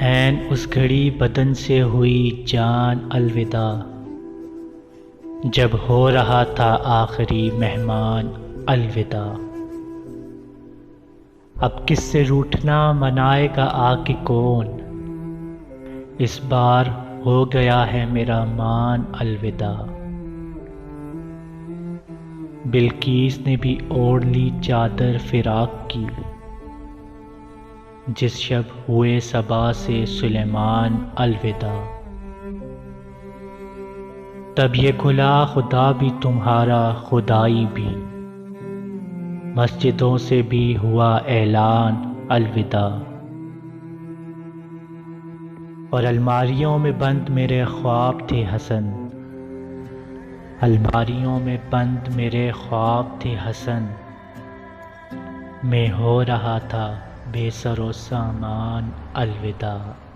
عین اس گھڑی بدن سے ہوئی جان الوداع، جب ہو رہا تھا آخری مہمان الوداع۔ اب کس سے روٹھنا منائے گا آ کے کون، اس بار ہو گیا ہے میرا مان الوداع۔ بلقیس نے بھی اوڑھ لی چادر فراق کی، جس شب ہوئے صبا سے سلیمان الوداع۔ تب یہ کھلا خدا بھی تمہارا خدائی بھی، مسجدوں سے بھی ہوا اعلان الوداع۔ اور الماریوں میں بند میرے خواب تھے حسن، الماریوں میں بند میرے خواب تھے حسن، میں ہو رہا تھا بے سر و سامان الوداع۔